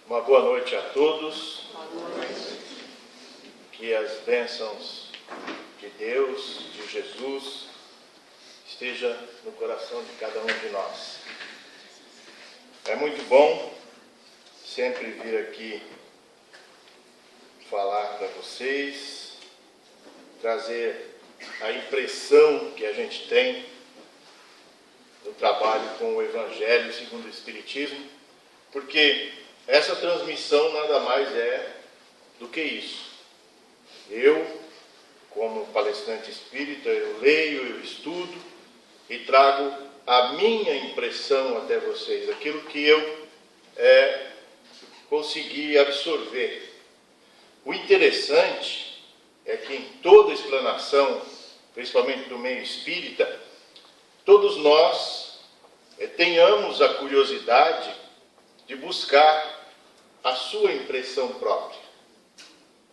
Uma boa noite a todos. Boa noite. Que as bênçãos de Deus, de Jesus, esteja no coração de cada um de nós. É muito bom sempre vir aqui falar para vocês, trazer a impressão que a gente tem do trabalho com o Evangelho segundo o Espiritismo, porque essa transmissão nada mais é do que isso. Eu, como palestrante espírita, eu leio, eu estudo e trago a minha impressão até vocês, aquilo que eu consegui absorver. O interessante é que em toda explanação, principalmente do meio espírita, todos nós tenhamos a curiosidade de buscar a sua impressão própria.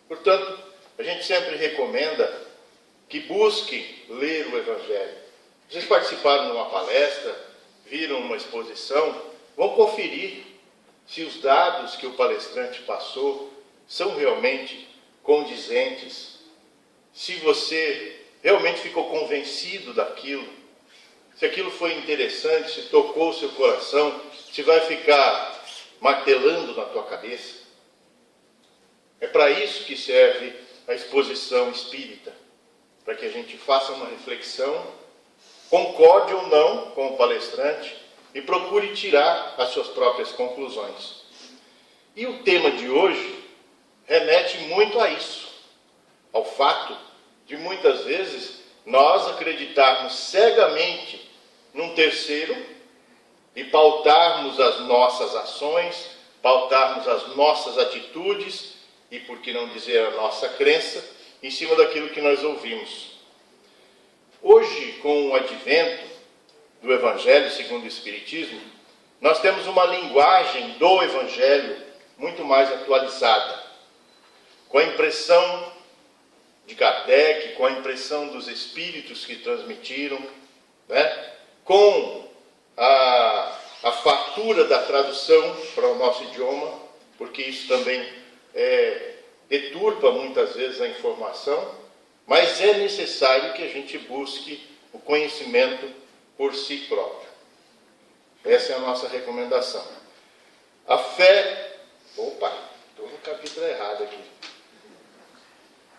Portanto, a gente sempre recomenda que busque ler o Evangelho. Vocês participaram de uma palestra, viram uma exposição, vão conferir se os dados que o palestrante passou são realmente condizentes, se você realmente ficou convencido daquilo, se aquilo foi interessante, se tocou o seu coração, se vai ficar martelando na tua cabeça. É para isso que serve a exposição espírita, para que a gente faça uma reflexão, concorde ou não com o palestrante e procure tirar as suas próprias conclusões. E o tema de hoje remete muito a isso, ao fato de muitas vezes nós acreditarmos cegamente num terceiro e pautarmos as nossas ações, pautarmos as nossas atitudes e, por que não dizer, a nossa crença em cima daquilo que nós ouvimos. Hoje, com o advento do Evangelho segundo o Espiritismo, nós temos uma linguagem do Evangelho muito mais atualizada, com a impressão de Kardec, com a impressão dos espíritos que transmitiram, com a fartura da tradução para o nosso idioma, porque isso também deturpa muitas vezes a informação, mas é necessário que a gente busque o conhecimento por si próprio. Essa é a nossa recomendação. A fé... Opa, estou no capítulo errado aqui.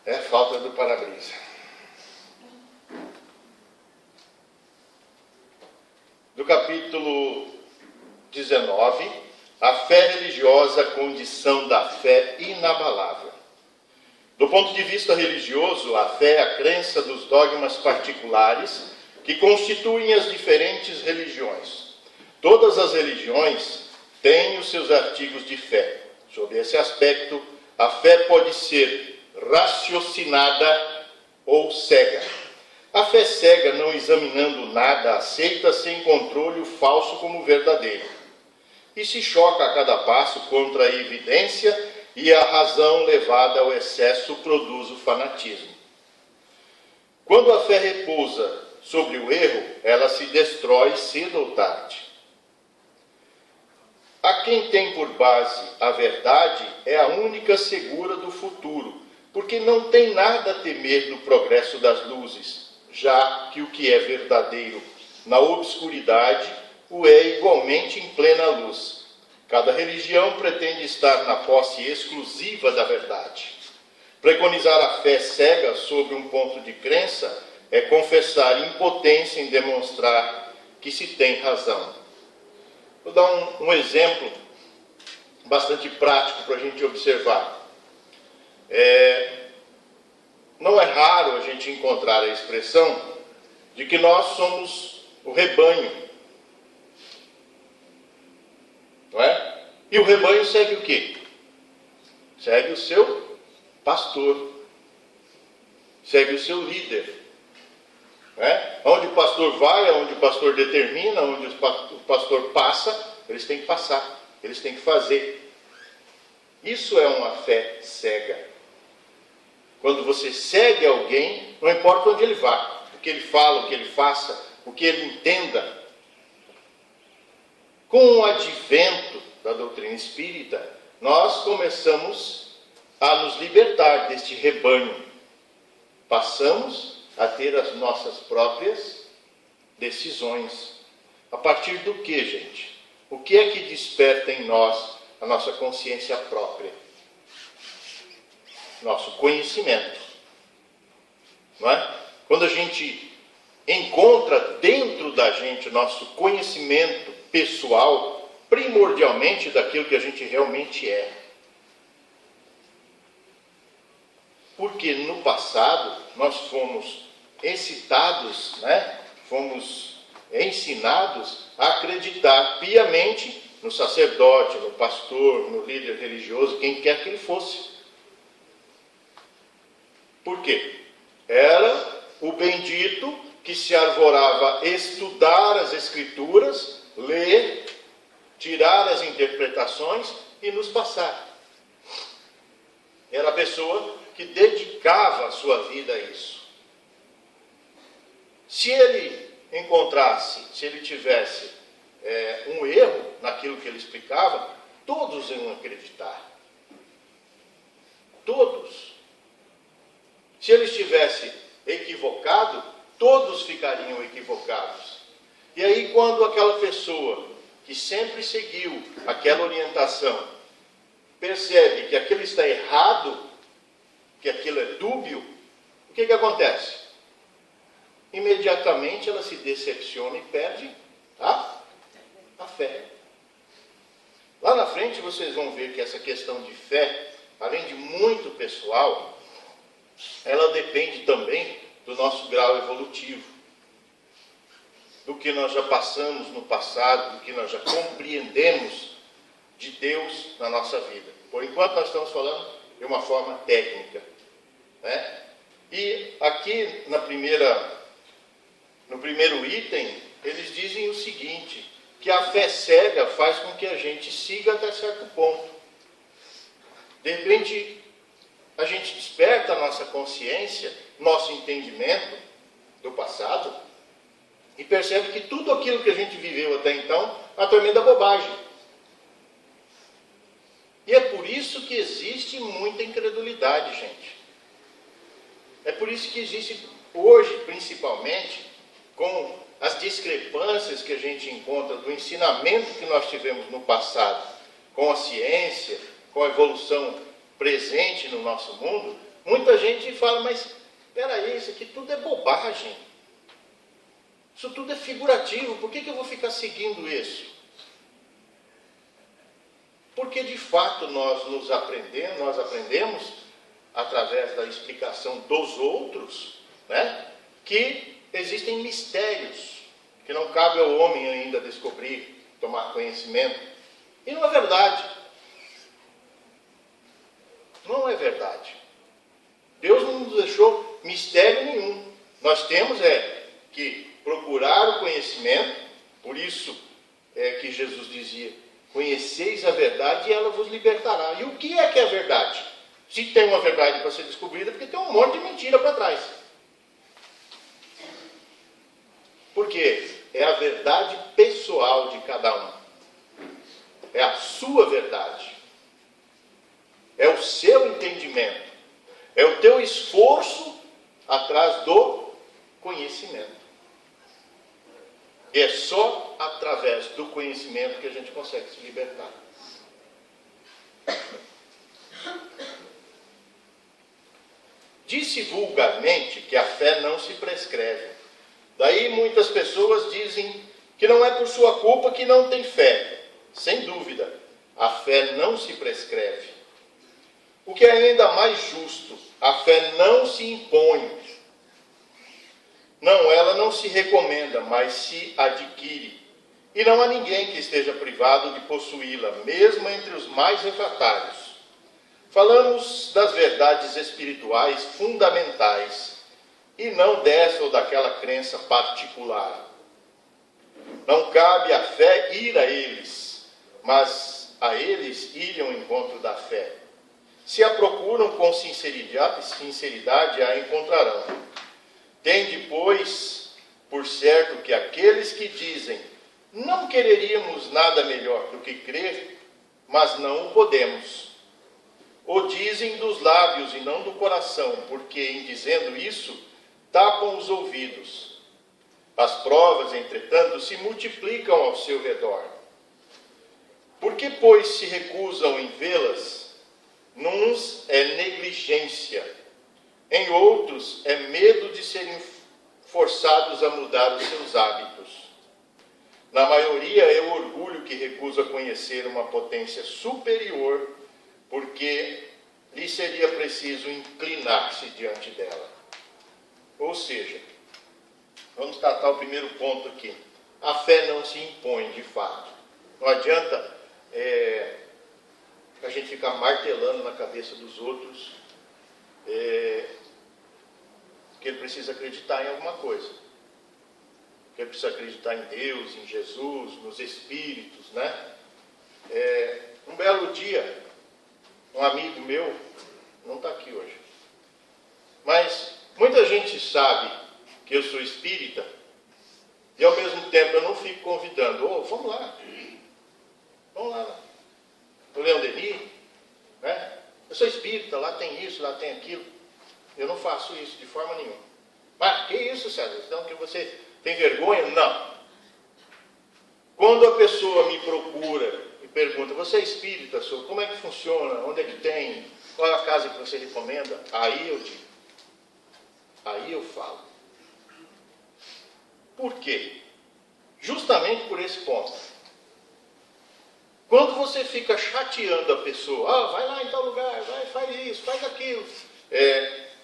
É falta do para-brisa. Do capítulo 19, a fé religiosa, a condição da fé inabalável. Do ponto de vista religioso, a fé é a crença dos dogmas particulares que constituem as diferentes religiões. Todas as religiões têm os seus artigos de fé. Sob esse aspecto, a fé pode ser raciocinada ou cega. A fé cega, não examinando nada, aceita sem controle o falso como verdadeiro. E se choca a cada passo contra a evidência, e a razão levada ao excesso produz o fanatismo. Quando a fé repousa sobre o erro, ela se destrói cedo ou tarde. A quem tem por base a verdade é a única segura do futuro, porque não tem nada a temer do progresso das luzes, já que o que é verdadeiro na obscuridade o é igualmente em plena luz. Cada religião pretende estar na posse exclusiva da verdade. Preconizar a fé cega sobre um ponto de crença é confessar impotência em demonstrar que se tem razão. Vou dar um exemplo bastante prático para a gente observar. Não é raro a gente encontrar a expressão de que nós somos o rebanho. Não é? E o rebanho segue o quê? Segue o seu pastor. Segue o seu líder. Não é? Onde o pastor vai, onde o pastor determina, onde o pastor passa, eles têm que passar, eles têm que fazer. Isso é uma fé cega. Quando você segue alguém, não importa onde ele vá, o que ele fala, o que ele faça, o que ele entenda. Com o advento da doutrina espírita, nós começamos a nos libertar deste rebanho. Passamos a ter as nossas próprias decisões. A partir do que, gente? O que é que desperta em nós a nossa consciência própria? Nosso conhecimento. Não é? Quando a gente encontra dentro da gente o nosso conhecimento pessoal, primordialmente daquilo que a gente realmente é. Porque no passado nós fomos excitados, né? Fomos ensinados a acreditar piamente no sacerdote, no pastor, no líder religioso, quem quer que ele fosse. Por quê? Era o bendito que se arvorava a estudar as Escrituras, ler, tirar as interpretações e nos passar. Era a pessoa que dedicava a sua vida a isso. Se ele encontrasse, se ele tivesse um erro naquilo que ele explicava, todos iam acreditar. Todos. Se ele estivesse equivocado, todos ficariam equivocados. E aí, quando aquela pessoa que sempre seguiu aquela orientação percebe que aquilo está errado, que aquilo é dúbio, o que acontece? Imediatamente ela se decepciona e perde a fé. Lá na frente vocês vão ver que essa questão de fé, além de muito pessoal, ela depende também do nosso grau evolutivo, do que nós já passamos no passado, do que nós já compreendemos de Deus na nossa vida. Por enquanto nós estamos falando de uma forma técnica, né? E aqui no primeiro item, eles dizem o seguinte, que a fé cega faz com que a gente siga até certo ponto. De repente, a gente desperta a nossa consciência, nosso entendimento do passado, e percebe que tudo aquilo que a gente viveu até então é uma tremenda bobagem. E é por isso que existe muita incredulidade, gente. É por isso que existe hoje, principalmente, com as discrepâncias que a gente encontra do ensinamento que nós tivemos no passado, com a ciência, com a evolução presente no nosso mundo, muita gente fala, mas espera aí, isso aqui tudo é bobagem. Isso tudo é figurativo, por que eu vou ficar seguindo isso? Porque de fato nós aprendemos através da explicação dos outros, né, que existem mistérios que não cabe ao homem ainda descobrir, tomar conhecimento. E não é verdade. Não é verdade. Deus não nos deixou mistério nenhum. Nós temos que procurar o conhecimento, por isso é que Jesus dizia, conheceis a verdade e ela vos libertará. E o que é a verdade? Se tem uma verdade para ser descobrida, porque tem um monte de mentira para trás. Porque é a verdade pessoal de cada um. É a sua verdade. É o seu entendimento. É o teu esforço atrás do conhecimento. E é só através do conhecimento que a gente consegue se libertar. Disse vulgarmente que a fé não se prescreve. Daí muitas pessoas dizem que não é por sua culpa que não tem fé. Sem dúvida, a fé não se prescreve. O que é ainda mais justo, a fé não se impõe. Não, ela não se recomenda, mas se adquire. E não há ninguém que esteja privado de possuí-la, mesmo entre os mais refratários. Falamos das verdades espirituais fundamentais, e não dessa ou daquela crença particular. Não cabe à fé ir a eles, mas a eles ir ao encontro da fé. Se a procuram com sinceridade a encontrarão. Tende, pois, por certo que aqueles que dizem não quereríamos nada melhor do que crer, mas não o podemos. O dizem dos lábios e não do coração, porque em dizendo isso, tapam os ouvidos. As provas, entretanto, se multiplicam ao seu redor. Por que, pois, se recusam em vê-las? Nuns é negligência, em outros é medo de serem forçados a mudar os seus hábitos. Na maioria é o orgulho que recusa conhecer uma potência superior, porque lhe seria preciso inclinar-se diante dela. Ou seja, vamos tratar o primeiro ponto aqui. A fé não se impõe de fato. Não adianta a gente ficar martelando na cabeça dos outros que ele precisa acreditar em alguma coisa. Que ele precisa acreditar em Deus, em Jesus, nos Espíritos, né? Um belo dia, um amigo meu, não está aqui hoje, mas muita gente sabe que eu sou espírita, e ao mesmo tempo eu não fico convidando, vamos lá, o Leão Denis, né? Eu sou espírita, lá tem isso, lá tem aquilo. Eu não faço isso de forma nenhuma. Mas que isso, César? Então que você tem vergonha? Não. Quando a pessoa me procura e pergunta, você é espírita, senhor? Como é que funciona? Onde é que tem? Qual é a casa que você recomenda? Aí eu digo. Aí eu falo. Por quê? Justamente por esse ponto. Quando você fica chateando a pessoa, vai lá em tal lugar, vai, faz isso, faz aquilo.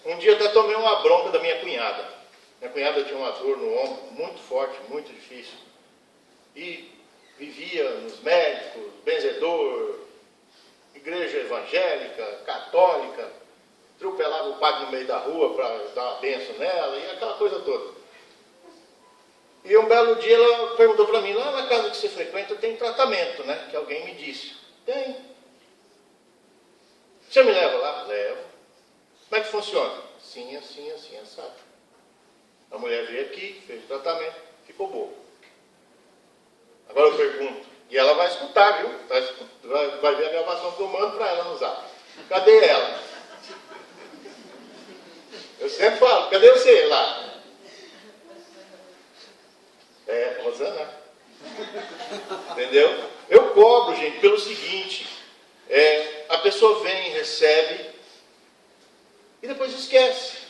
Um dia até tomei uma bronca da minha cunhada. Minha cunhada tinha uma dor no ombro muito forte, muito difícil. E vivia nos médicos, benzedor, igreja evangélica, católica, atropelava o padre no meio da rua para dar uma bênção nela, e aquela coisa toda. E um belo dia ela perguntou para mim, lá na casa que você frequenta tem tratamento, né? Que alguém me disse. Tem. Você me leva lá? Levo. Como é que funciona? Assim, assim, assim, assado. A mulher veio aqui, fez o tratamento, ficou boa. Agora eu pergunto, e ela vai escutar, viu? Vai ver a gravação que eu mando para ela no Zap. Cadê ela? Eu sempre falo, cadê você lá? Rosana. Entendeu? Eu cobro, gente, pelo seguinte, a pessoa vem, recebe, e depois esquece.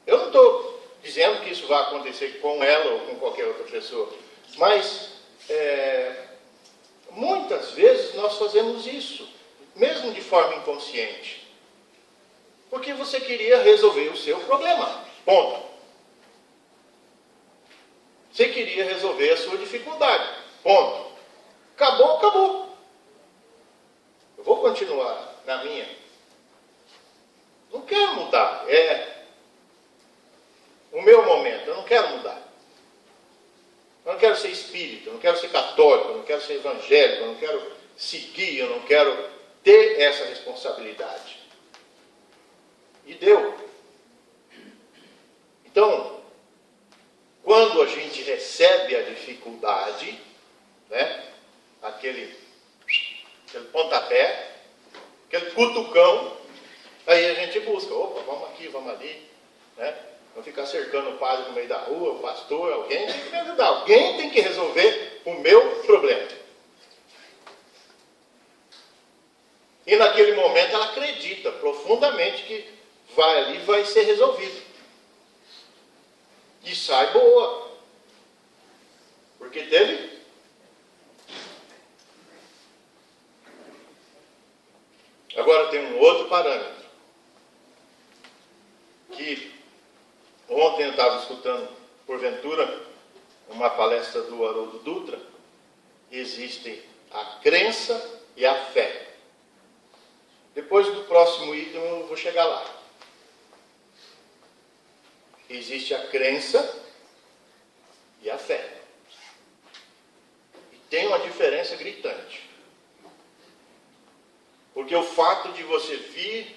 Eu não estou dizendo que isso vai acontecer com ela ou com qualquer outra pessoa, mas muitas vezes nós fazemos isso, mesmo de forma inconsciente, porque você queria resolver o seu problema, ponto. Você queria resolver a sua dificuldade, ponto. Acabou, acabou. Eu vou continuar na minha. Não quero mudar, o meu momento, eu não quero mudar. Eu não quero ser espírita, eu não quero ser católico, eu não quero ser evangélico, eu não quero seguir, eu não quero ter essa responsabilidade. E deu. Então, quando a gente recebe a dificuldade, né, aquele pontapé, aquele cutucão, aí a gente busca, vamos aqui, vamos ali, né? Não ficar cercando o padre no meio da rua, o pastor, alguém tem que me ajudar, alguém tem que resolver o meu problema. E naquele momento ela acredita profundamente que vai ali, vai ser resolvido. E sai boa. Porque teve. Agora tem um outro parâmetro. Que ontem eu estava escutando, porventura, uma palestra do Haroldo Dutra. Existem a crença e a fé. Depois do próximo item eu vou chegar lá. Existe a crença e a fé. E tem uma diferença gritante. Porque o fato de você vir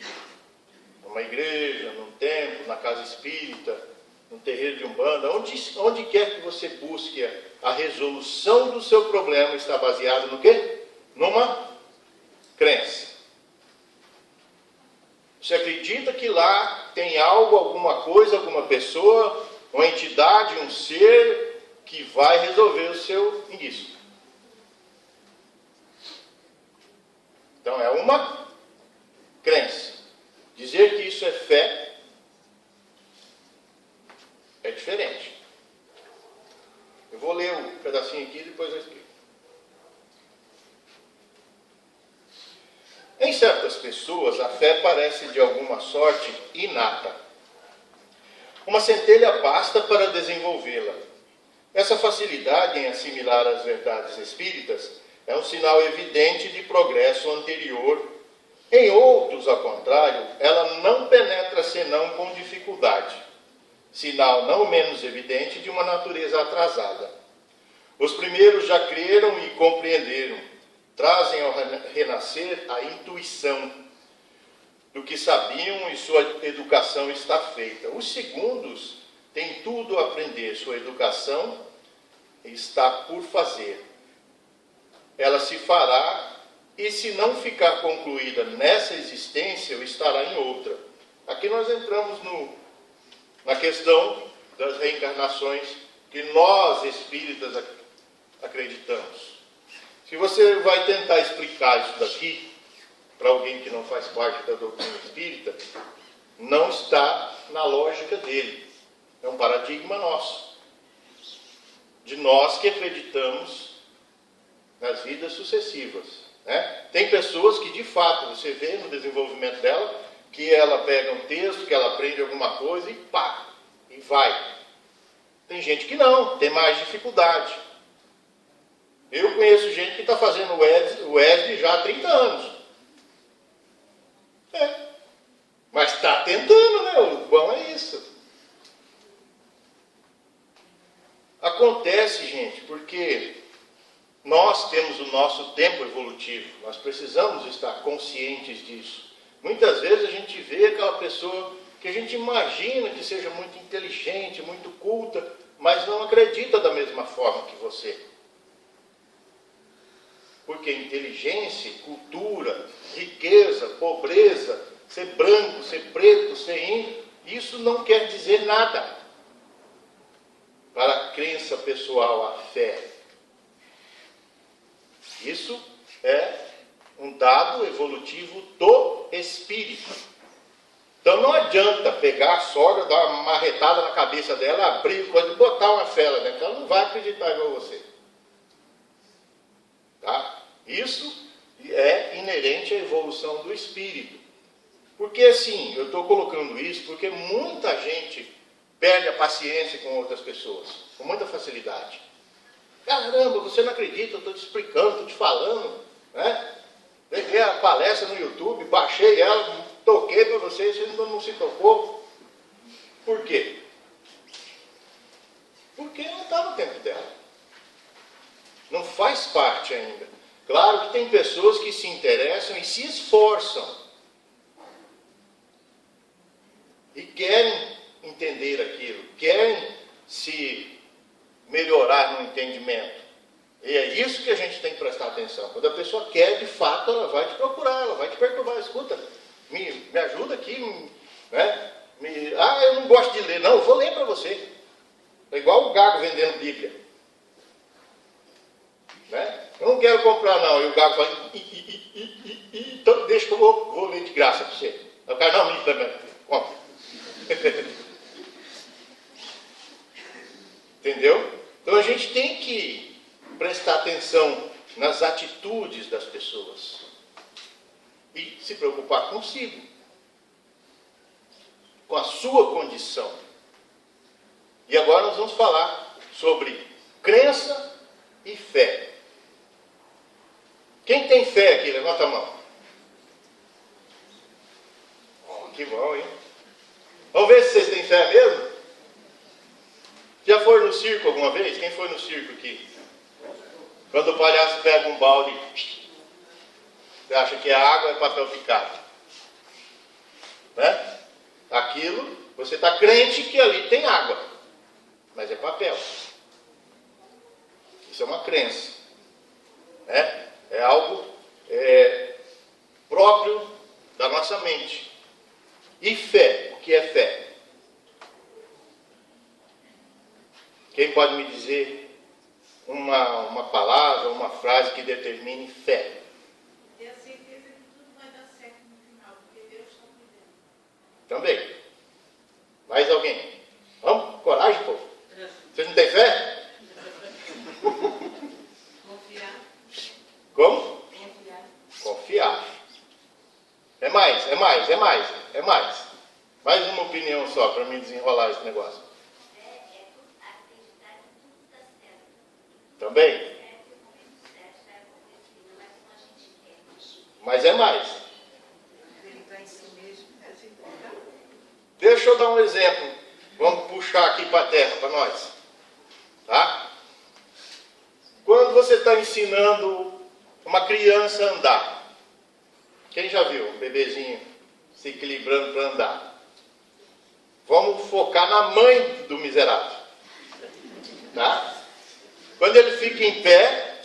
numa igreja, num templo, na casa espírita, num terreiro de Umbanda, onde quer que você busque a resolução do seu problema, está baseado no quê? Numa crença. Você acredita que lá tem algo, alguma coisa, alguma pessoa, uma entidade, um ser que vai resolver o seu indício. Então é uma crença. Dizer que isso é fé é diferente. Eu vou ler um pedacinho aqui e depois eu explico. Em certas pessoas, a fé parece de alguma sorte inata. Uma centelha basta para desenvolvê-la. Essa facilidade em assimilar as verdades espíritas é um sinal evidente de progresso anterior. Em outros, ao contrário, ela não penetra senão com dificuldade. Sinal não menos evidente de uma natureza atrasada. Os primeiros já creram e compreenderam. Trazem ao renascer a intuição do que sabiam e sua educação está feita. Os segundos têm tudo a aprender, sua educação está por fazer. Ela se fará e, se não ficar concluída nessa existência, estará em outra. Aqui nós entramos na questão das reencarnações que nós espíritas acreditamos. Se você vai tentar explicar isso daqui para alguém que não faz parte da doutrina espírita, não está na lógica dele. É um paradigma nosso. De nós que acreditamos nas vidas sucessivas. Né? Tem pessoas que, de fato, você vê no desenvolvimento dela, que ela pega um texto, que ela aprende alguma coisa e pá, e vai. Tem gente que não, tem mais dificuldade. Eu conheço gente que está fazendo o Wesley já há 30 anos. Mas está tentando, né? O bom é isso. Acontece, gente, porque nós temos o nosso tempo evolutivo. Nós precisamos estar conscientes disso. Muitas vezes a gente vê aquela pessoa que a gente imagina que seja muito inteligente, muito culta, mas não acredita da mesma forma que você. Porque inteligência, cultura, riqueza, pobreza, ser branco, ser preto, ser índio, isso não quer dizer nada. Para a crença pessoal, a fé. Isso é um dado evolutivo do espírito. Então não adianta pegar a sogra, dar uma marretada na cabeça dela, abrir e botar uma fé lá dentro. Ela não vai acreditar igual você. Tá? Isso é inerente à evolução do espírito. Porque assim, eu estou colocando isso porque muita gente perde a paciência com outras pessoas, com muita facilidade. Caramba, você não acredita, eu estou te explicando, estou te falando, né? Peguei a palestra no YouTube, baixei ela, toquei para você ainda não se tocou. Por quê? Porque não está no tempo dela. Não faz parte ainda. Claro que tem pessoas que se interessam e se esforçam. E querem entender aquilo, querem se melhorar no entendimento. E é isso que a gente tem que prestar atenção. Quando a pessoa quer, de fato, ela vai te procurar, ela vai te perturbar. Escuta, me ajuda aqui, né? Eu não gosto de ler. Não, eu vou ler para você. É igual o gago vendendo Bíblia. Né? Eu não quero comprar, não. E o gago fala, então deixa que eu vou ler de graça para você. O cara, não, me também. Compra. Entendeu? Então a gente tem que prestar atenção nas atitudes das pessoas e se preocupar consigo, com a sua condição. E agora nós vamos falar sobre crença e fé. Quem tem fé aqui? Levanta a mão. Oh, que bom, hein? Vamos ver se vocês têm fé mesmo? Já foram no circo alguma vez? Quem foi no circo aqui? Quando o palhaço pega um balde, você acha que é água ou é papel picado? Né? Aquilo Você está crente que ali tem água, mas é papel. Isso é uma crença. É algo próprio da nossa mente. E fé? O que é fé? Quem pode me dizer uma palavra, uma frase que determine fé? Ter a certeza que tudo vai dar certo no final, porque Deus está cuidando. Também. Mais alguém? Vamos? Coragem, povo. Vocês não têm fé? Confiar. Como? Confiar. Confiar. É mais. Mais uma opinião só para mim desenrolar esse negócio. Acreditar que tudo está certo. Também? É que o momento certo vai acontecer, não é como a gente quer. Mas é mais. Acreditar em si mesmo é se entregar. Deixa eu dar um exemplo. Vamos puxar aqui para a terra, para nós. Tá? Quando você está ensinando uma criança a andar. Quem já viu um bebezinho se equilibrando para andar? Vamos focar na mãe do miserável. Tá? Quando ele fica em pé,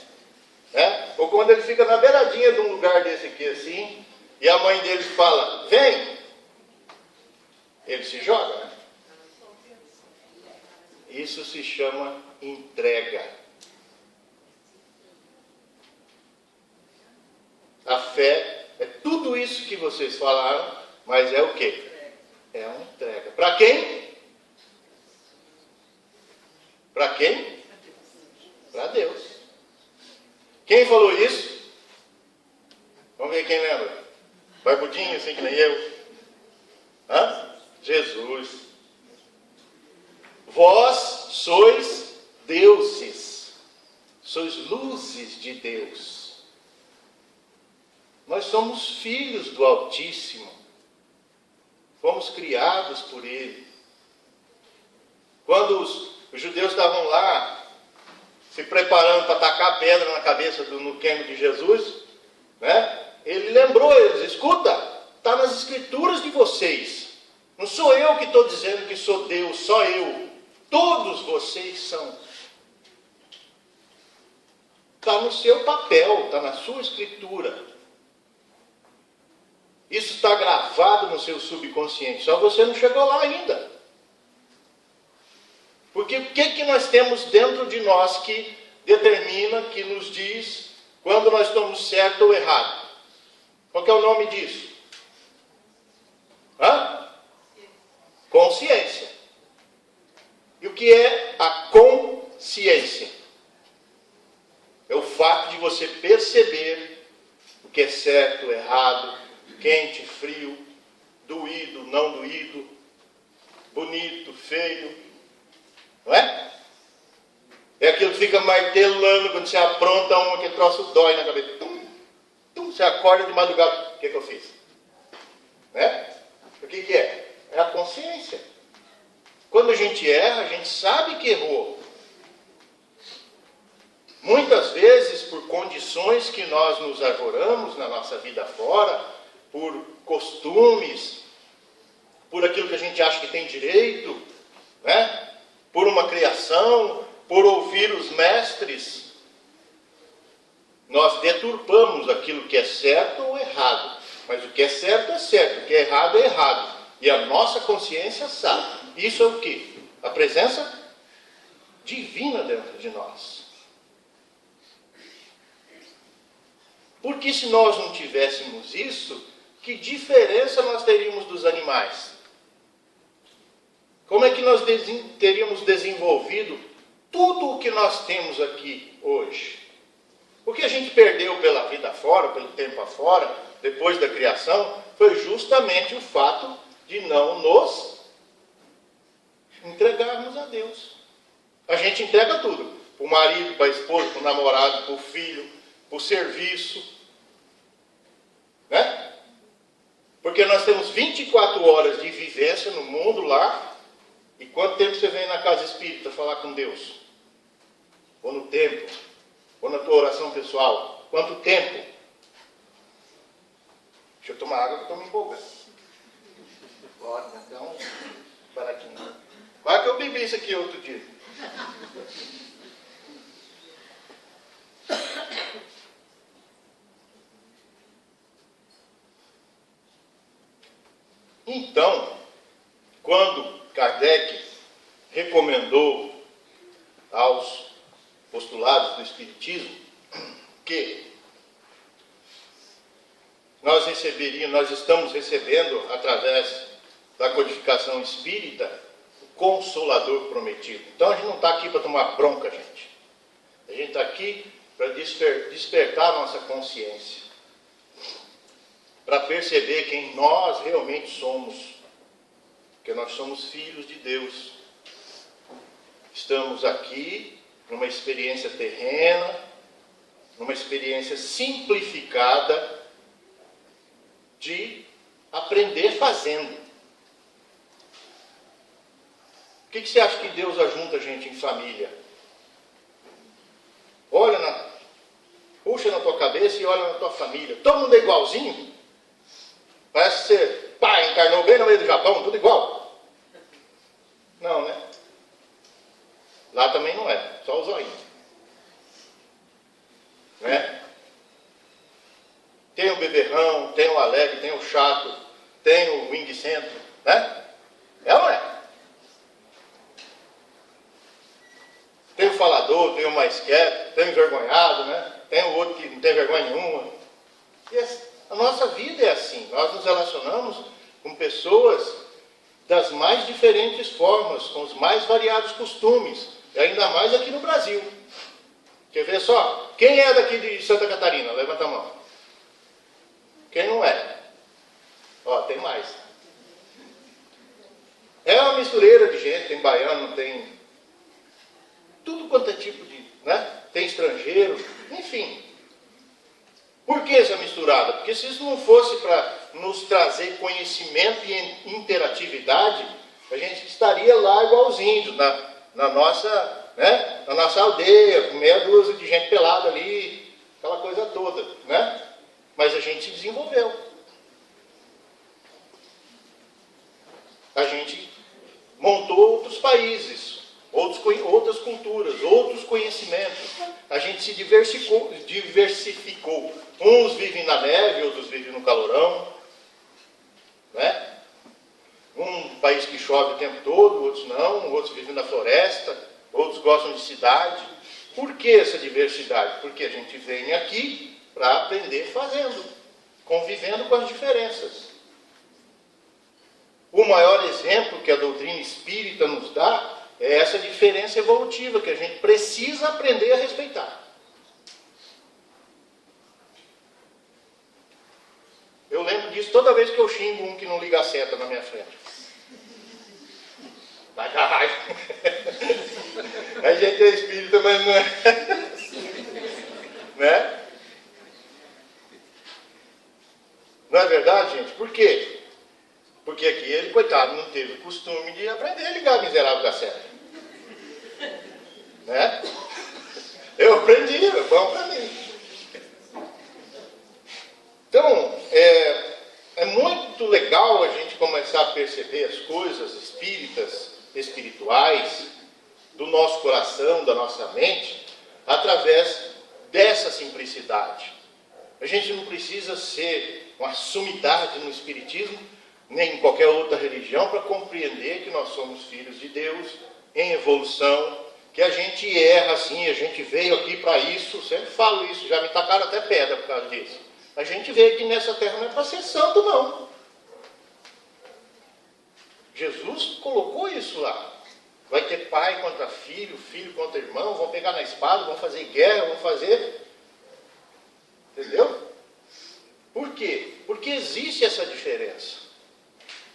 ou quando ele fica na beiradinha de um lugar desse aqui assim, e a mãe dele fala, vem, ele se joga, né? Isso se chama entrega. A fé é tudo isso que vocês falaram, mas é o quê? É uma entrega. Para quem? Para quem? Para Deus. Quem falou isso? Vamos ver quem lembra. Barbudinho, assim que nem eu. Jesus. Vós sois deuses. Sois luzes de Deus. Nós somos filhos do Altíssimo. Fomos criados por Ele. Quando os judeus estavam lá, se preparando para tacar pedra na cabeça no queimo de Jesus, ele lembrou eles, escuta, está nas escrituras de vocês. Não sou eu que estou dizendo que sou Deus, só eu. Todos vocês são. Está no seu papel, está na sua escritura. Isso está gravado no seu subconsciente, só você não chegou lá ainda. Porque o que nós temos dentro de nós que determina, que nos diz quando nós estamos certo ou errado? Qual que é o nome disso? Consciência. E o que é a consciência? É o fato de você perceber o que é certo, errado, quente, frio, doído, não doído, bonito, feio. Não é? É aquilo que fica martelando quando você apronta uma, que troço dói na cabeça. Você acorda de madrugada. O que eu fiz? O que é? É a consciência. Quando a gente erra, a gente sabe que errou. Muitas vezes, por condições que nós nos arvoramos na nossa vida fora, por costumes, por aquilo que a gente acha que tem direito, por uma criação, por ouvir os mestres, nós deturpamos aquilo que é certo ou errado. Mas o que é certo, o que é errado. E a nossa consciência sabe. Isso é o quê? A presença divina dentro de nós. Porque se nós não tivéssemos isso, que diferença nós teríamos dos animais? Como é que nós teríamos desenvolvido tudo o que nós temos aqui hoje? O que a gente perdeu pela vida afora, pelo tempo afora, depois da criação, foi justamente o fato de não nos entregarmos a Deus. A gente entrega tudo. Para o marido, para a esposa, para o namorado, para o filho, para o serviço. Porque nós temos 24 horas de vivência no mundo lá. E quanto tempo você vem na casa espírita falar com Deus? Ou no templo? Ou na tua oração pessoal? Quanto tempo? Deixa eu tomar água que eu estou me empolgando. Então, baratinho. Quase que eu bebi isso aqui outro dia. Então, quando Kardec recomendou aos postulados do Espiritismo que nós estamos recebendo, através da codificação espírita, o Consolador prometido. Então a gente não está aqui para tomar bronca, gente. A gente está aqui para despertar a nossa consciência, para perceber quem nós realmente somos, porque nós somos filhos de Deus. Estamos aqui numa experiência terrena, numa experiência simplificada de aprender fazendo. Por que você acha que Deus ajunta a gente em família? Puxa na tua cabeça e olha na tua família. Todo mundo é igualzinho? Parece que você, encarnou bem no meio do Japão, tudo igual. Não, né? Lá também não é, só o zoinho. Né? Tem o beberrão, tem o alegre, tem o chato, tem o wing-centro, né? É ou não é? Tem o falador, tem o mais quieto, tem o envergonhado, né? Tem o outro que não tem vergonha nenhuma. E a nossa vida é assim. Nós nos relacionamos com pessoas das mais diferentes formas, com os mais variados costumes, e ainda mais aqui no Brasil. Quer ver só? Quem é daqui de Santa Catarina? Levanta a mão. Quem não é? Ó, tem mais. É uma mistureira de gente, tem baiano, tem tudo quanto é tipo de, né? Tem estrangeiro, enfim. Por que essa misturada? Porque se isso não fosse para nos trazer conhecimento e interatividade, a gente estaria lá igual os índios, na nossa, né? Na nossa aldeia, com meia dúzia de gente pelada ali, aquela coisa toda, né? Mas a gente se desenvolveu. A gente montou outros países, outras culturas, outros conhecimentos. A gente se diversificou. Uns vivem na neve, outros vivem no calorão. Né? Um país que chove o tempo todo, outros não. Outros vivem na floresta, outros gostam de cidade. Por que essa diversidade? Porque a gente vem aqui para aprender fazendo, convivendo com as diferenças. O maior exemplo que a doutrina espírita nos dá é essa diferença evolutiva que a gente precisa aprender a respeitar. Eu lembro disso toda vez que eu xingo um que não liga a seta na minha frente. Vai dar raiva. A gente é espírita, mas não é. Né? Não é verdade, gente? Por quê? Porque aqui ele, coitado, não teve o costume de aprender a ligar o miserável da seta. Né? Eu aprendi, é bom para mim. Então, é muito legal a gente começar a perceber as coisas espirituais, do nosso coração, da nossa mente, através dessa simplicidade. A gente não precisa ser uma sumidade no espiritismo, nem em qualquer outra religião, para compreender que nós somos filhos de Deus, em evolução, que a gente erra assim, a gente veio aqui para isso, sempre falo isso, já me tacaram até pedra por causa disso. A gente veio aqui nessa terra não é para ser santo, não. Jesus colocou isso lá. Vai ter pai contra filho, filho contra irmão, vão pegar na espada, vão fazer guerra, vão fazer... Entendeu? Por quê? Porque existe essa diferença.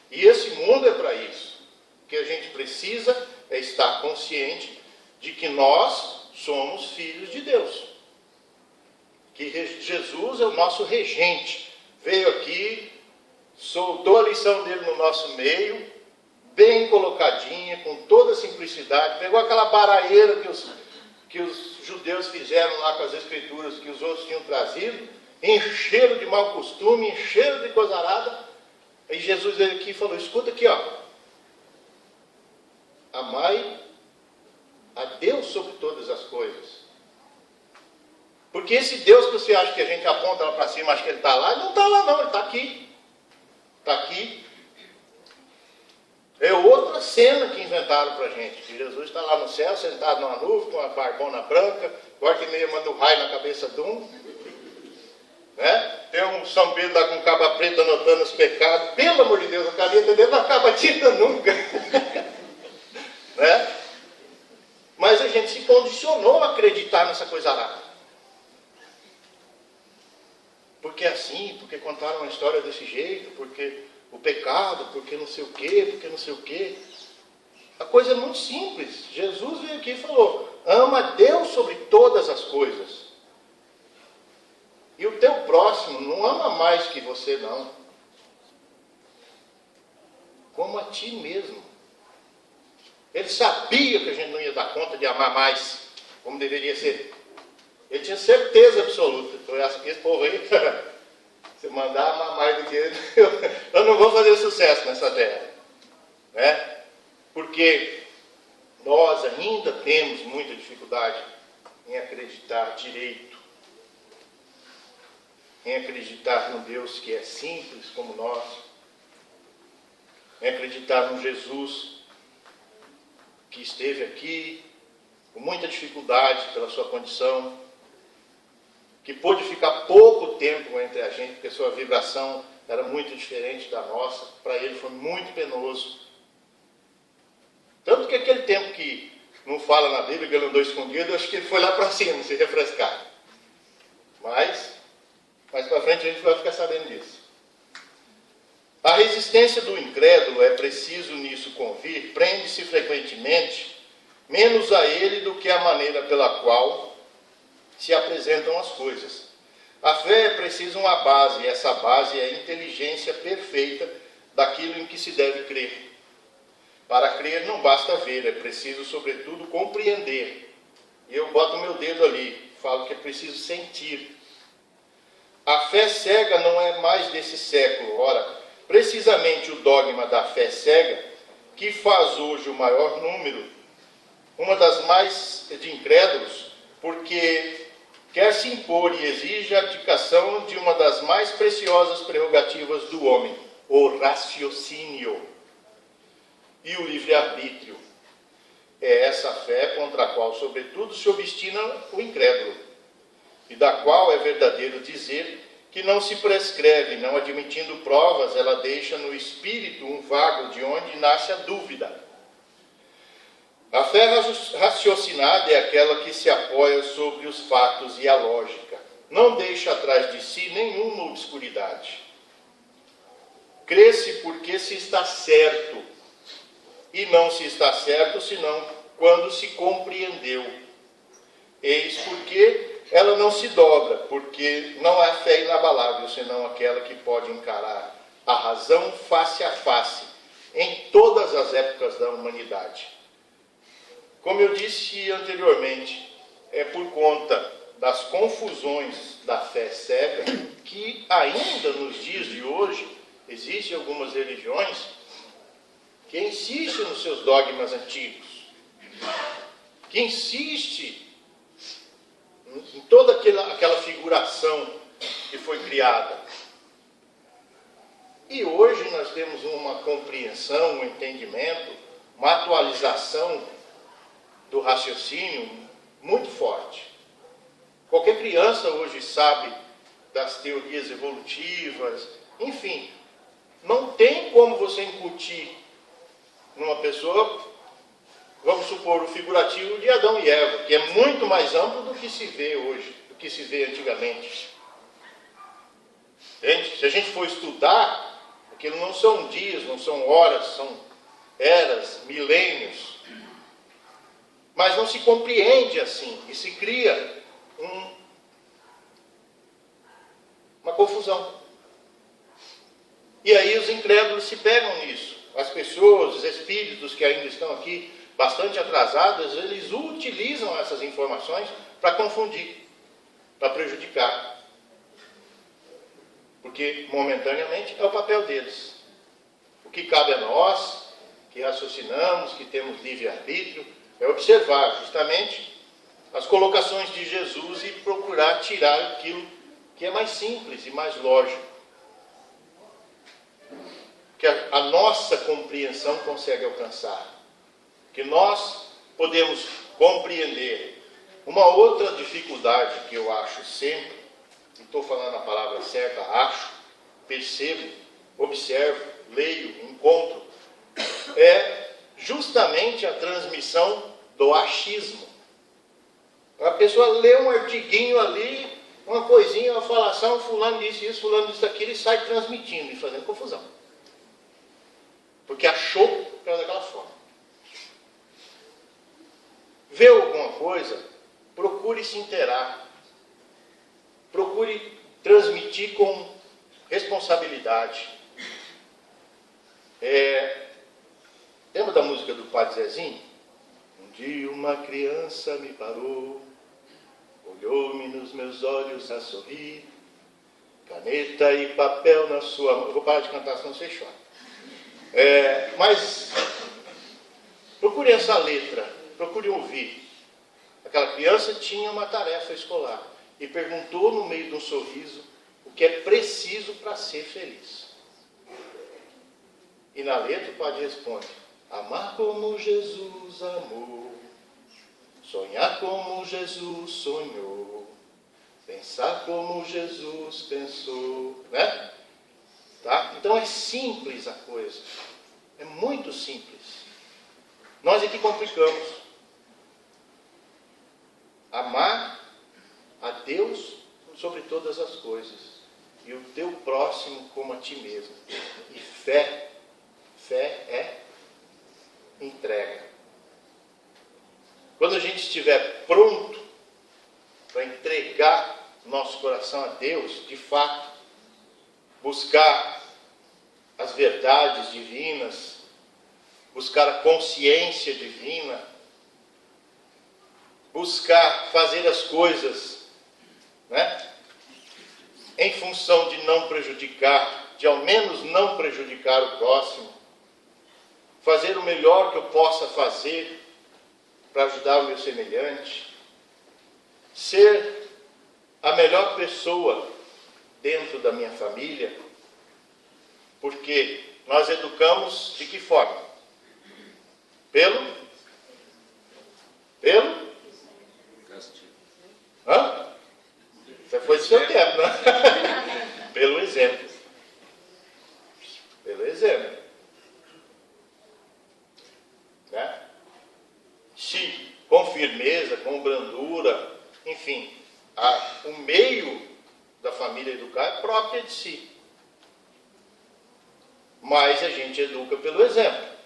E esse mundo é para isso. O que a gente precisa é estar consciente de que nós somos filhos de Deus. Que Jesus é o nosso regente. Veio aqui, soltou a lição dele no nosso meio, bem colocadinha, com toda a simplicidade. Pegou aquela baraeira que os judeus fizeram lá com as escrituras que os outros tinham trazido, encheram de mau costume, encheram de coisa arada. Aí Jesus veio aqui e falou, escuta aqui, ó. amai a Deus sobre todas as coisas. Porque esse Deus que você acha que a gente aponta lá para cima, acha que ele está lá, ele não está lá não, ele está aqui. Está aqui. É outra cena que inventaram para a gente, que Jesus está lá no céu, sentado numa nuvem, com uma barbona branca, agora que meio manda um raio na cabeça de um. Né? Tem um São Pedro lá com capa preta anotando os pecados. Pelo amor de Deus, a caneta dele não acaba tinta nunca. Né? Mas a gente se condicionou a acreditar nessa coisa lá. Porque é assim, porque contaram uma história desse jeito, porque o pecado, porque não sei o quê, porque não sei o quê. A coisa é muito simples. Jesus veio aqui e falou: ama a Deus sobre todas as coisas. E o teu próximo não ama mais que você, não. Como a ti mesmo. Ele sabia que a gente não ia dar conta de amar mais como deveria ser. Ele tinha certeza absoluta. Então, esse povo aí, se mandar amar mais do que ele, eu não vou fazer sucesso nessa terra. Né? Porque nós ainda temos muita dificuldade em acreditar direito. Em acreditar num Deus que é simples como nós. Em acreditar num Jesus que esteve aqui com muita dificuldade pela sua condição, que pôde ficar pouco tempo entre a gente, porque sua vibração era muito diferente da nossa. Para ele foi muito penoso. Tanto que aquele tempo que não fala na Bíblia que ele andou escondido, eu acho que ele foi lá para cima se refrescar. Mas, mais para frente a gente vai ficar sabendo disso. A resistência do incrédulo, é preciso nisso convir, prende-se frequentemente menos a ele do que a maneira pela qual se apresentam as coisas. A fé é preciso uma base, e essa base é a inteligência perfeita daquilo em que se deve crer. Para crer não basta ver, é preciso, sobretudo, compreender. E eu boto meu dedo ali, falo que é preciso sentir. A fé cega não é mais desse século. Ora, precisamente o dogma da fé cega, que faz hoje o maior número, uma das mais de incrédulos, porque quer se impor e exige a abdicação de uma das mais preciosas prerrogativas do homem, o raciocínio e o livre-arbítrio. É essa fé contra a qual, sobretudo, se obstina o incrédulo, e da qual é verdadeiro dizer que não se prescreve, não admitindo provas, ela deixa no espírito um vago de onde nasce a dúvida. A fé raciocinada é aquela que se apoia sobre os fatos e a lógica. Não deixa atrás de si nenhuma obscuridade. Crê-se porque se está certo, e não se está certo senão quando se compreendeu. Eis porque ela não se dobra, porque não há fé inabalável, senão aquela que pode encarar a razão face a face, em todas as épocas da humanidade. Como eu disse anteriormente, é por conta das confusões da fé cega que ainda nos dias de hoje existem algumas religiões que insistem nos seus dogmas antigos, que insistem em toda aquela figuração que foi criada. E hoje nós temos uma compreensão, um entendimento, uma atualização do raciocínio muito forte. Qualquer criança hoje sabe das teorias evolutivas, enfim, não tem como você incutir numa pessoa, vamos supor, o figurativo de Adão e Eva, que é muito mais amplo do que se vê hoje, do que se vê antigamente. Entende? Se a gente for estudar, aquilo não são dias, não são horas, são eras, milênios. Mas não se compreende assim, e se cria uma confusão. E aí os incrédulos se pegam nisso. As pessoas, os espíritos que ainda estão aqui bastante atrasados, eles utilizam essas informações para confundir, para prejudicar. Porque momentaneamente é o papel deles. O que cabe a nós, que raciocinamos, que temos livre-arbítrio, é observar justamente as colocações de Jesus e procurar tirar aquilo que é mais simples e mais lógico, que a nossa compreensão consegue alcançar, que nós podemos compreender. Uma outra dificuldade que eu acho sempre, e estou falando a palavra certa, acho, percebo, observo, leio, encontro, é justamente a transmissão do achismo. A pessoa lê um artiguinho ali, uma coisinha, uma falação, fulano disse isso, fulano disse aquilo, e sai transmitindo e fazendo confusão. Porque achou que era daquela forma. Vê alguma coisa, procure se inteirar. Procure transmitir com responsabilidade. Lembra da música do Padre Zezinho? Um dia uma criança me parou, olhou-me nos meus olhos a sorrir, caneta e papel na sua mão. Eu vou parar de cantar, senão você chora. Mas procure essa letra, procure ouvir. Aquela criança tinha uma tarefa escolar e perguntou no meio de um sorriso o que é preciso para ser feliz. E na letra o padre responde: amar como Jesus amou, sonhar como Jesus sonhou, pensar como Jesus pensou, né? Tá? Então é simples a coisa, é muito simples. Nós é que complicamos. Amar a Deus sobre todas as coisas e o teu próximo como a ti mesmo. E fé é entrega. Quando a gente estiver pronto para entregar nosso coração a Deus, de fato, buscar as verdades divinas, buscar a consciência divina, buscar fazer as coisas, né, em função de não prejudicar, de ao menos não prejudicar o próximo, fazer o melhor que eu possa fazer para ajudar o meu semelhante, ser a melhor pessoa dentro da minha família, porque nós educamos de que forma? Pelo? Hã? Você foi do seu tempo, né? Pelo exemplo. Pelo exemplo. Né? Se com firmeza, com brandura, enfim, o meio da família educar é própria de si. Mas a gente educa pelo exemplo.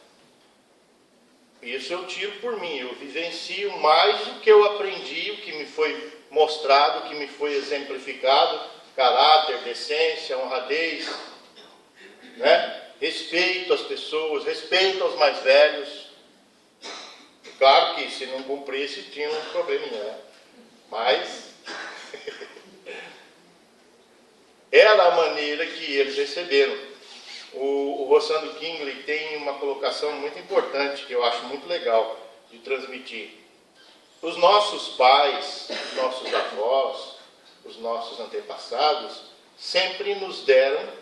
Isso eu tiro por mim, eu vivencio mais do que eu aprendi, o que me foi mostrado, o que me foi exemplificado, caráter, decência, honradez, né? Respeito às pessoas, respeito aos mais velhos. Claro que se não cumprisse tinha um probleminha, né? Mas era a maneira que eles receberam. O Rossandro Kingley tem uma colocação muito importante, que eu acho muito legal de transmitir. Os nossos pais, os nossos avós, os nossos antepassados, sempre nos deram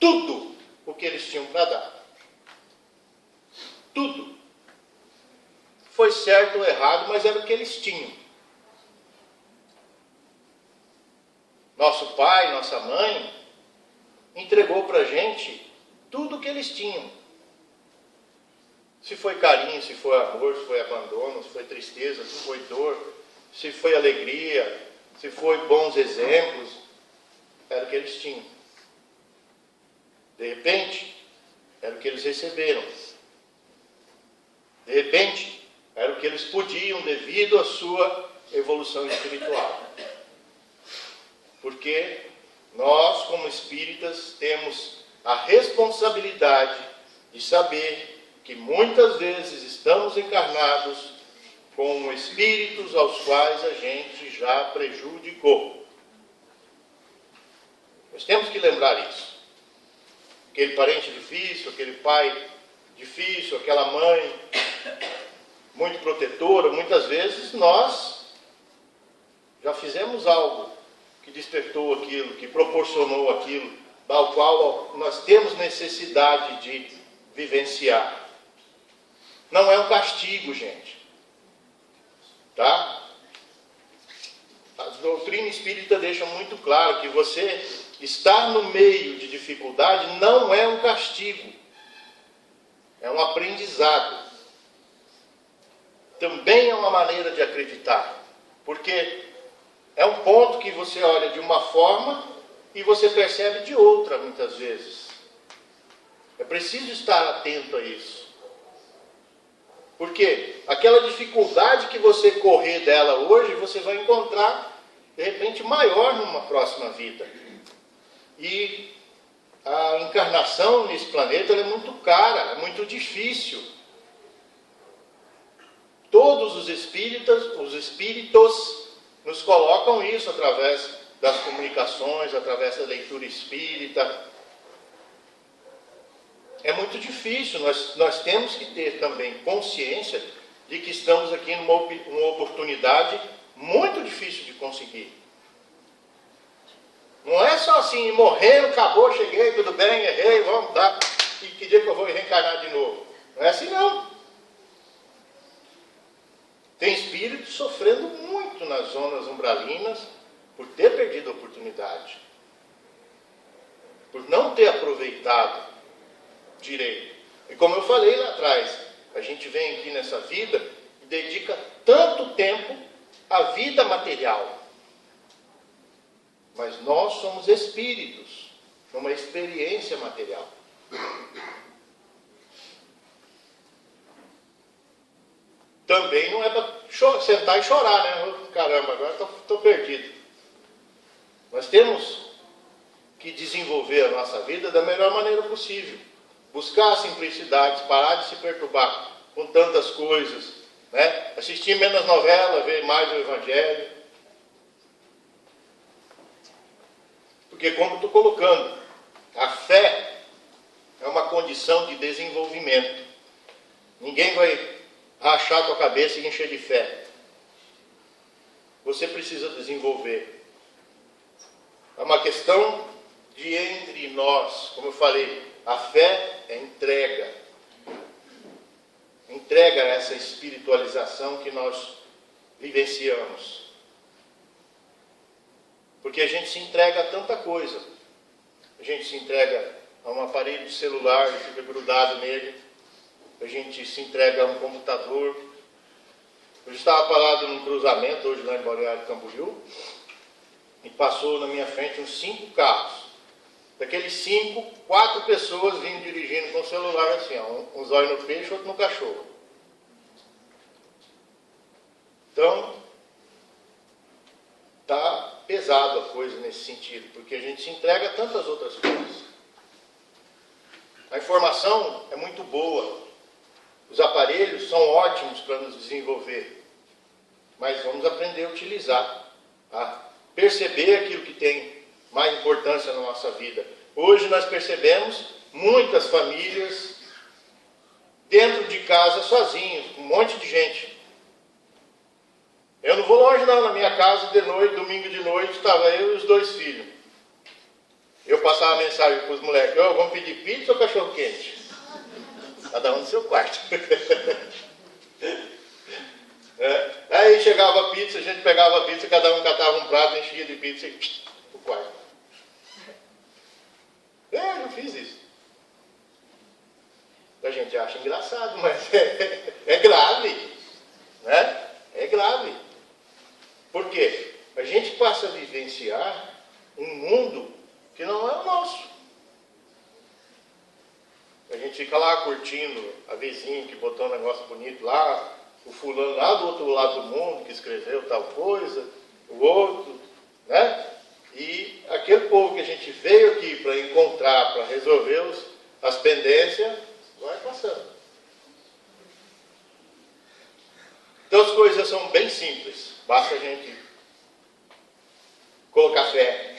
tudo o que eles tinham para dar. Tudo. Foi certo ou errado, mas era o que eles tinham. Nosso pai, nossa mãe, entregou para a gente tudo o que eles tinham. Se foi carinho, se foi amor, se foi abandono, se foi tristeza, se foi dor, se foi alegria, se foi bons exemplos, era o que eles tinham. De repente, era o que eles receberam. De repente, era o que eles podiam devido à sua evolução espiritual. Porque nós, como espíritas, temos a responsabilidade de saber que muitas vezes estamos encarnados com espíritos aos quais a gente já prejudicou. Nós temos que lembrar isso. Aquele parente difícil, aquele pai difícil, aquela mãe muito protetora, muitas vezes nós já fizemos algo que despertou aquilo, que proporcionou aquilo, ao qual nós temos necessidade de vivenciar. Não é um castigo, gente. Tá? A doutrina espírita deixa muito claro que você estar no meio de dificuldade não é um castigo. É um aprendizado. Também é uma maneira de acreditar. Porque é um ponto que você olha de uma forma e você percebe de outra, muitas vezes. É preciso estar atento a isso. Porque aquela dificuldade que você correr dela hoje, você vai encontrar, de repente, maior numa próxima vida. E a encarnação nesse planeta ela é muito cara, é muito difícil. Todos os espíritos nos colocam isso através das comunicações, através da leitura espírita. É muito difícil, nós temos que ter também consciência de que estamos aqui numa oportunidade muito difícil de conseguir. Não é só assim, morrendo, acabou, cheguei, tudo bem, errei, vamos dar, e que dia que eu vou reencarnar de novo? Não é assim não. Tem espíritos sofrendo muito nas zonas umbralinas por ter perdido a oportunidade, por não ter aproveitado direito. E como eu falei lá atrás, a gente vem aqui nessa vida e dedica tanto tempo à vida material. Mas nós somos espíritos, numa experiência material. Também não é para sentar e chorar, né? Caramba, agora estou perdido. Nós temos que desenvolver a nossa vida da melhor maneira possível. Buscar a simplicidade, parar de se perturbar com tantas coisas, né? Assistir menos novela, ver mais o Evangelho. Porque, como estou colocando, a fé é uma condição de desenvolvimento. Ninguém vai rachar a tua cabeça e encher de fé. Você precisa desenvolver. É uma questão de entre nós. Como eu falei, a fé é entrega. Entrega essa espiritualização que nós vivenciamos. Porque a gente se entrega a tanta coisa. A gente se entrega a um aparelho celular e fica grudado nele. A gente se entrega a um computador. Eu estava parado num cruzamento hoje lá em Balneário Camboriú e passou na minha frente uns 5 carros. Daqueles 5, 4 pessoas vinham dirigindo com o celular assim, ó, um zóio no peixe, outro no cachorro. Então, está pesado a coisa nesse sentido, porque a gente se entrega a tantas outras coisas. A informação é muito boa, os aparelhos são ótimos para nos desenvolver, mas vamos aprender a utilizar, a perceber aquilo que tem mais importância na nossa vida. Hoje nós percebemos muitas famílias dentro de casa sozinhos, com um monte de gente. Eu não vou longe não, na minha casa de noite, domingo de noite, estava eu e os 2 filhos. Eu passava a mensagem para os moleques, vamos pedir pizza ou cachorro quente? Cada um no seu quarto. Aí chegava a pizza, a gente pegava a pizza, cada um catava um prato, enchia de pizza e pro quarto. Eu já fiz isso. A gente acha engraçado, mas é grave. Né? É grave. Por quê? A gente passa a vivenciar um mundo que não é o nosso. A gente fica lá curtindo a vizinha que botou um negócio bonito lá, o fulano lá do outro lado do mundo que escreveu tal coisa, o outro, né? E aquele povo que a gente veio aqui para encontrar, para resolver as pendências, vai passando. Então as coisas são bem simples, basta a gente colocar fé,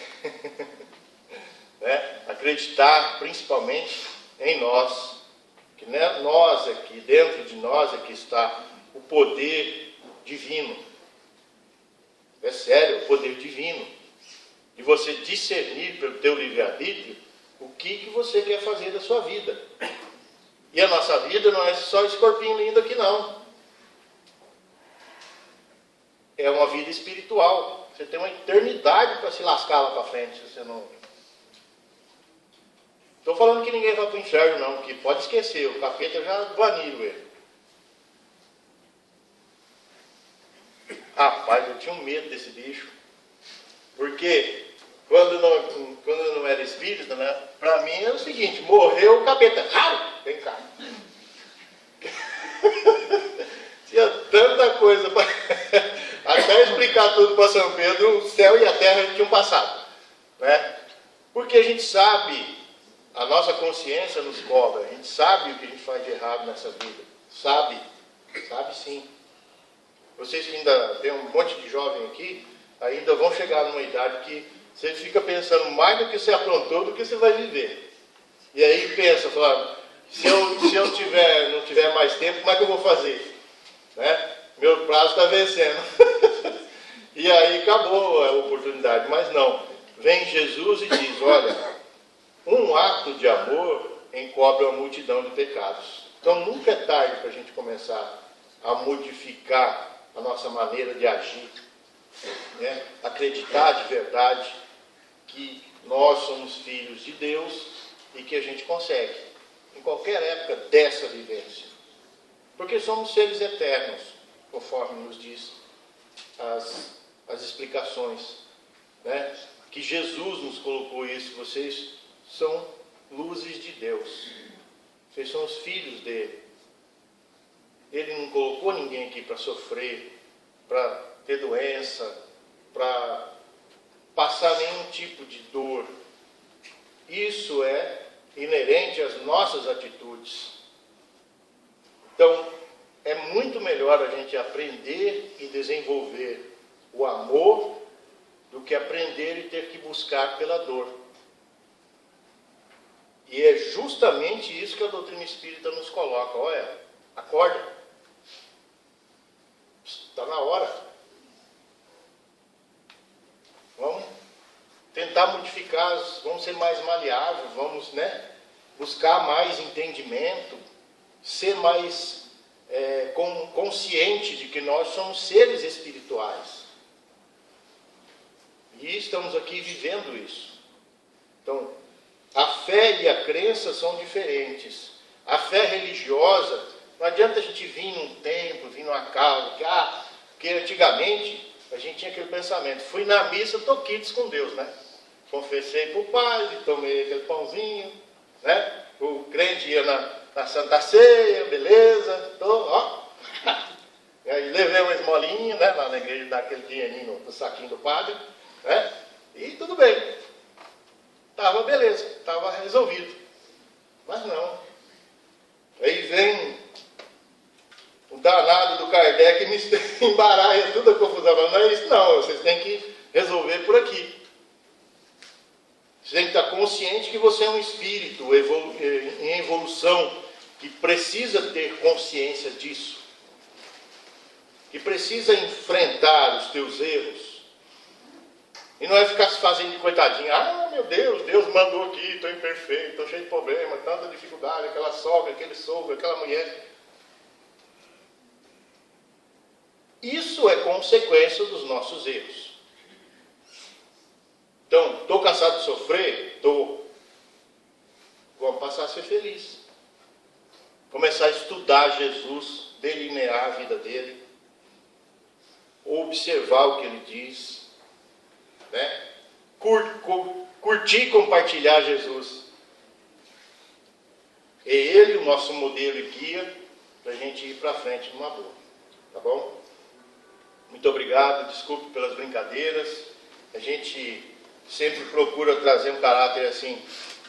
né? Acreditar principalmente em nós, Que nós aqui, dentro de nós é que está o poder divino. É sério, o poder divino. De você discernir pelo teu livre-arbítrio o que você quer fazer da sua vida. E a nossa vida não é só esse corpinho lindo aqui, não. É uma vida espiritual. Você tem uma eternidade para se lascar lá para frente, se você não... Estou falando que ninguém vai para o inferno, não, que pode esquecer, o capeta já baniu ele. Rapaz, eu tinha um medo desse bicho. Porque quando eu não era espírita, né, para mim era o seguinte, morreu o capeta. Vem cá. Tinha tanta coisa para... Até explicar tudo para São Pedro, o céu e a terra tinham passado. Né? Porque a gente sabe, a nossa consciência nos cobra, a gente sabe o que a gente faz de errado nessa vida. Sabe sim. Vocês que ainda tem um monte de jovem aqui, ainda vão chegar numa idade que você fica pensando mais do que você aprontou do que você vai viver. E aí pensa, fala, se eu não tiver mais tempo, como é que eu vou fazer? Né? Meu prazo está vencendo. E aí acabou a oportunidade. Mas não. Vem Jesus e diz, olha, um ato de amor encobre uma multidão de pecados. Então nunca é tarde para a gente começar a modificar a nossa maneira de agir. Né? Acreditar de verdade que nós somos filhos de Deus e que a gente consegue, em qualquer época dessa vivência. Porque somos seres eternos, conforme nos diz as explicações. Né? Que Jesus nos colocou isso, vocês são luzes de Deus. Vocês são os filhos dele. Ele não colocou ninguém aqui para sofrer, para ter doença, para passar nenhum tipo de dor. Isso é inerente às nossas atitudes. Então, é muito melhor a gente aprender e desenvolver o amor do que aprender e ter que buscar pela dor. E é justamente isso que a doutrina espírita nos coloca. Olha, acorda. Está na hora. Vamos tentar modificar, vamos ser mais maleáveis, vamos, né, buscar mais entendimento, ser mais consciente de que nós somos seres espirituais. E estamos aqui vivendo isso. Então, a fé e a crença são diferentes. A fé religiosa, não adianta a gente vir num templo, vir numa casa, porque antigamente a gente tinha aquele pensamento, fui na missa, estou quites com Deus, né? Confessei para o padre, tomei aquele pãozinho, né? O crente ia na Santa Ceia, beleza, ó. E aí levei uma esmolinha, né? Lá na igreja, dar aquele dinheirinho no saquinho do padre, né? E tudo bem. Estava beleza, estava resolvido. Mas não. Aí vem o danado do Kardec e me embaralha toda a confusão. Não é isso não, vocês têm que resolver por aqui. Você tem que estar consciente que você é um espírito em evolução, que precisa ter consciência disso. Que precisa enfrentar os teus erros. E não é ficar se fazendo de coitadinho. Meu Deus, Deus mandou aqui, estou imperfeito, estou cheio de problema, tanta dificuldade, aquela sogra, aquele sogro, aquela mulher. Isso é consequência dos nossos erros. Então, estou cansado de sofrer? Estou. Vamos passar a ser feliz. Começar a estudar Jesus, delinear a vida dele, observar o que ele diz, né? Curtir e compartilhar Jesus. É ele o nosso modelo e guia para a gente ir para frente numa boa. Tá bom? Muito obrigado, desculpe pelas brincadeiras. A gente sempre procura trazer um caráter assim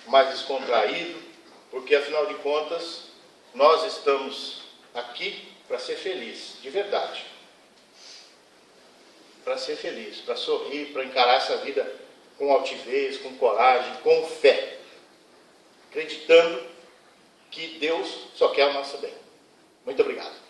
mais descontraído, porque afinal de contas nós estamos aqui para ser felizes, de verdade. Para ser feliz, para sorrir, para encarar essa vida com altivez, com coragem, com fé, acreditando que Deus só quer o nosso bem. Muito obrigado.